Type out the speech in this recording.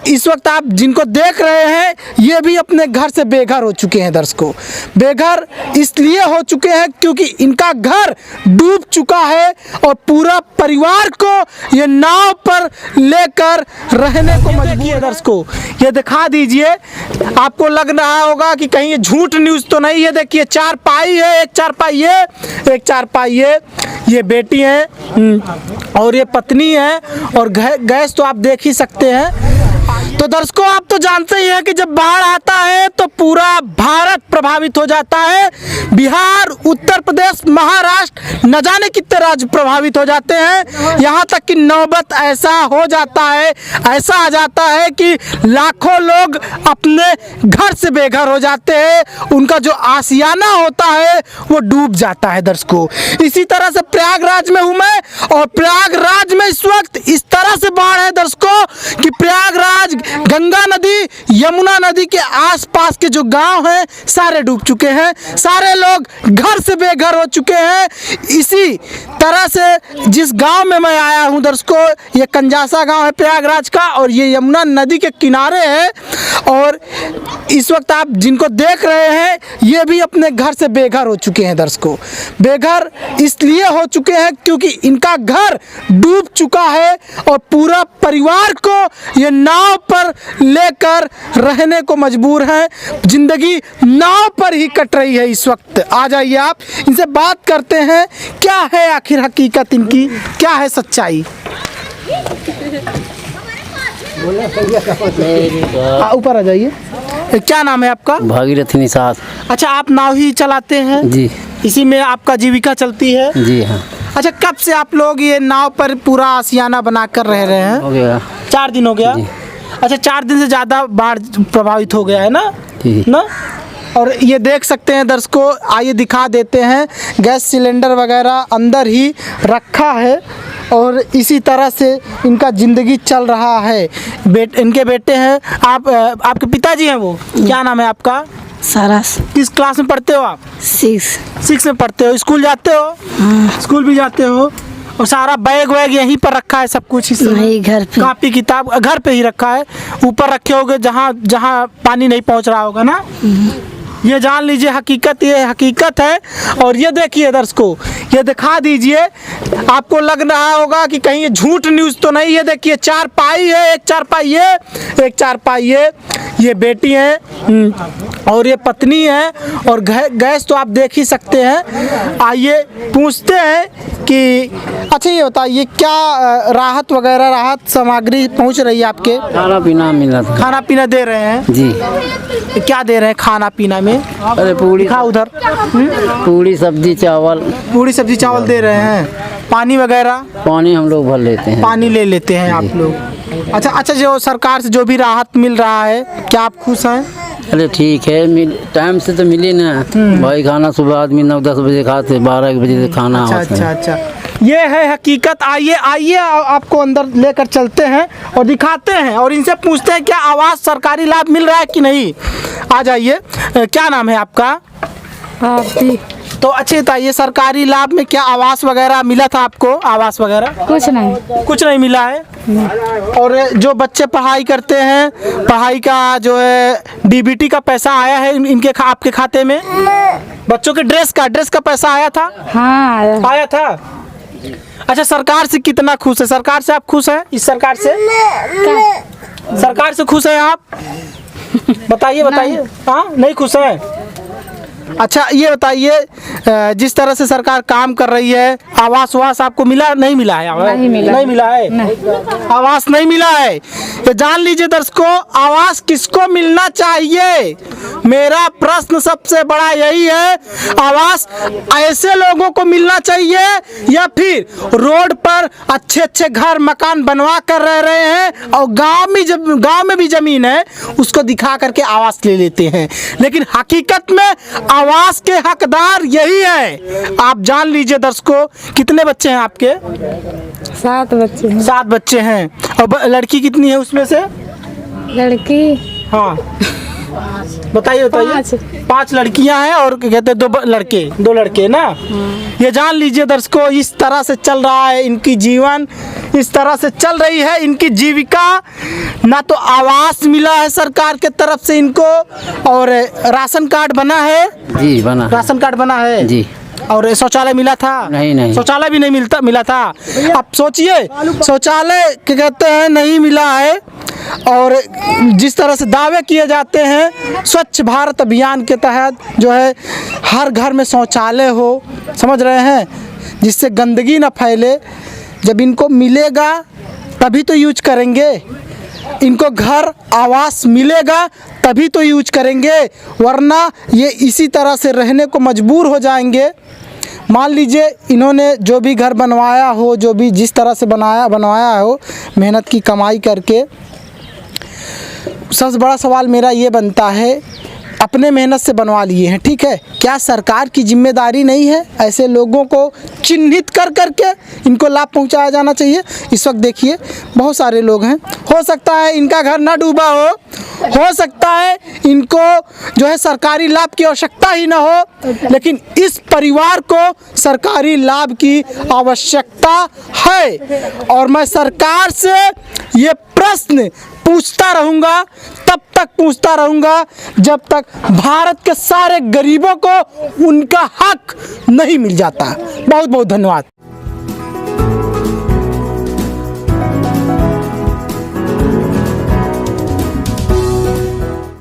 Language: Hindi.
इस वक्त आप जिनको देख रहे हैं ये भी अपने घर से बेघर हो चुके हैं। दर्शकों, बेघर इसलिए हो चुके हैं क्योंकि इनका घर डूब चुका है और पूरा परिवार को ये नाव पर लेकर रहने को मजबूर है। दर्शकों, ये दिखा दीजिए, आपको लग रहा होगा कि कहीं ये झूठ न्यूज़ तो नहीं है। देखिए, चारपाई है, एक चारपाई है, एक चारपाई है, ये बेटी है और ये पत्नी है और गैस तो आप देख ही सकते हैं। तो दर्शकों, आप तो जानते ही हैं कि जब बाढ़ आता है तो पूरा भारत प्रभावित हो जाता है। बिहार, उत्तर प्रदेश, महाराष्ट्र, न जाने कितने राज्य प्रभावित हो जाते हैं। यहाँ तक कि नौबत ऐसा हो जाता है, ऐसा आ जाता है कि लाखों लोग अपने घर से बेघर हो जाते हैं। उनका जो आशियाना होता है वो डूब जाता है। दर्शकों, इसी तरह से प्रयागराज में हूँ मैं और प्रयागराज में इस वक्त इस तरह से बाढ़ है दर्शकों कि प्रयागराज, गंगा नदी, यमुना नदी के आसपास के जो गांव हैं सारे डूब चुके हैं। सारे लोग घर से बेघर हो चुके हैं। इसी तरह से जिस गांव में मैं आया हूं दर्शकों, ये कंजासा गांव है प्रयागराज का और ये यमुना नदी के किनारे है। और इस वक्त आप जिनको देख रहे हैं ये भी अपने घर से बेघर हो चुके हैं। दर्शकों, बेघर इसलिए हो चुके हैं क्योंकि इनका घर डूब चुका है और पूरा परिवार को ये नाव पर लेकर रहने को मजबूर हैं। जिंदगी नाव पर ही कट रही है इस वक्त। आ जाइए, आप इनसे बात करते हैं, क्या है आखिर हकीकत इनकी, क्या है सच्चाई। ऊपर आ जाइए। क्या नाम है आपका? भागीरथी निषाद। अच्छा, आप नाव ही चलाते हैं? जी। इसी में आपका जीविका चलती है? जी हाँ। अच्छा, कब से आप लोग ये नाव पर पूरा आशियाना बनाकर रह रहे हैं? हो गया 4 दिन हो गया। अच्छा, 4 दिन से ज़्यादा बाढ़ प्रभावित हो गया है ना? जी। ना? और ये देख सकते हैं दर्शकों, आइए दिखा देते हैं, गैस सिलेंडर वगैरह अंदर ही रखा है और इसी तरह से इनका ज़िंदगी चल रहा है। इनके बेटे हैं, आपके पिताजी हैं वो, क्या नाम है आपका? सारस। किस क्लास में पढ़ते हो आप? 6 में पढ़ते हो। स्कूल जाते हो? स्कूल भी जाते हो। और सारा बैग वैग यहीं पर रखा है, सब कुछ इस नहीं, घर पे। कापी किताब घर पे ही रखा है, ऊपर रखे होगे जहाँ जहाँ पानी नहीं पहुँच रहा होगा ना। ये जान लीजिए हकीकत, ये हकीकत है। और ये देखिए दर्शकों, ये दिखा दीजिए, आपको लग रहा होगा कि कहीं ये झूठ न्यूज़ तो नहीं है। देखिए, चारपाई है, एक चारपाई है, एक चारपाई है, ये बेटी है और ये पत्नी है और गैस तो आप देख ही सकते हैं। आइए पूछते हैं कि अच्छा ये बताइए, क्या राहत वगैरह, राहत सामग्री पहुंच रही है आपके? खाना पीना मिला था। खाना पीना दे रहे हैं? जी। क्या दे रहे हैं खाना पीना में? अरे पूड़ी, खा उधर पूड़ी सब्जी चावल। पूड़ी सब्जी चावल दे रहे हैं। पानी वगैरह? पानी हम लोग भर लेते हैं। पानी ले लेते हैं आप लोग। अच्छा, जो सरकार से जो भी राहत मिल रहा है, क्या आप खुश हैं? अरे ठीक है, टाइम से तो मिली ना भाई। खाना सुबह आदमी 9-10 बजे खाते, 12-1 बजे से खाना। अच्छा, ये है हकीकत। आइए आपको अंदर लेकर चलते हैं और दिखाते हैं और इनसे पूछते हैं क्या आवास सरकारी लाभ मिल रहा है कि नहीं। आ जाइए। क्या नाम है आपका? आरती। तो अच्छे बताइए, सरकारी लाभ में क्या आवास वगैरह मिला था आपको? आवास वगैरह कुछ नहीं मिला है। और जो बच्चे पढ़ाई करते हैं, पढ़ाई का जो है डीबीटी का पैसा आया है इनके आपके खाते में? बच्चों के ड्रेस का पैसा आया था? हाँ, आया था। अच्छा, सरकार से कितना खुश है? सरकार से आप खुश हैं? इस सरकार से? सरकार से खुश हैं आप? बताइए। हाँ, नहीं खुश है। अच्छा, ये बताइए, जिस तरह से सरकार काम कर रही है, आवास आपको मिला? नहीं मिला है? नहीं मिला है। आवास नहीं मिला है। तो जान लीजिए दर्शकों, आवास किसको मिलना चाहिए? मेरा प्रश्न सबसे बड़ा यही है, आवास ऐसे लोगों को मिलना चाहिए या फिर रोड पर अच्छे घर मकान बनवा कर रह रहे हैं और गांव में भी जमीन है उसको दिखा करके आवास ले लेते हैं। लेकिन हकीकत में आवास के हकदार यही है। आप जान लीजिए दर्शकों, कितने बच्चे हैं आपके? 7 बच्चे हैं। 7 बच्चे हैं। और लड़की कितनी है उसमें से? लड़की? हाँ, बताइए पाँच। 5 लड़कियां हैं और क्या कहते हैं 2 लड़के ना। ये जान लीजिए दर्शकों, इस तरह से चल रहा है इनकी जीवन, इस तरह से चल रही है इनकी जीविका। ना तो आवास मिला है सरकार के तरफ से इनको, और राशन कार्ड बना है। जी बना है। राशन कार्ड बना है जी। और शौचालय मिला था? नहीं। शौचालय भी नहीं मिला था। अब सोचिए, शौचालय क्या कहते हैं नहीं मिला है, और जिस तरह से दावे किए जाते हैं स्वच्छ भारत अभियान के तहत जो है हर घर में शौचालय हो, समझ रहे हैं, जिससे गंदगी ना फैले। जब इनको मिलेगा तभी तो यूज करेंगे, इनको घर आवास मिलेगा तभी तो यूज करेंगे, वरना ये इसी तरह से रहने को मजबूर हो जाएंगे। मान लीजिए इन्होंने जो भी घर बनवाया हो, जो भी जिस तरह से बनवाया हो मेहनत की कमाई करके, सबसे बड़ा सवाल मेरा ये बनता है, अपने मेहनत से बनवा लिए हैं, ठीक है, क्या सरकार की जिम्मेदारी नहीं है ऐसे लोगों को चिन्हित कर करके इनको लाभ पहुंचाया जाना चाहिए? इस वक्त देखिए बहुत सारे लोग हैं, हो सकता है इनका घर ना डूबा हो सकता है इनको जो है सरकारी लाभ की आवश्यकता ही ना हो, लेकिन इस परिवार को सरकारी लाभ की आवश्यकता है। और मैं सरकार से ये प्रश्न पूछता रहूँगा, तब तक पूछता रहूँगा जब तक भारत के सारे गरीबों को उनका हक नहीं मिल जाता। बहुत बहुत धन्यवाद।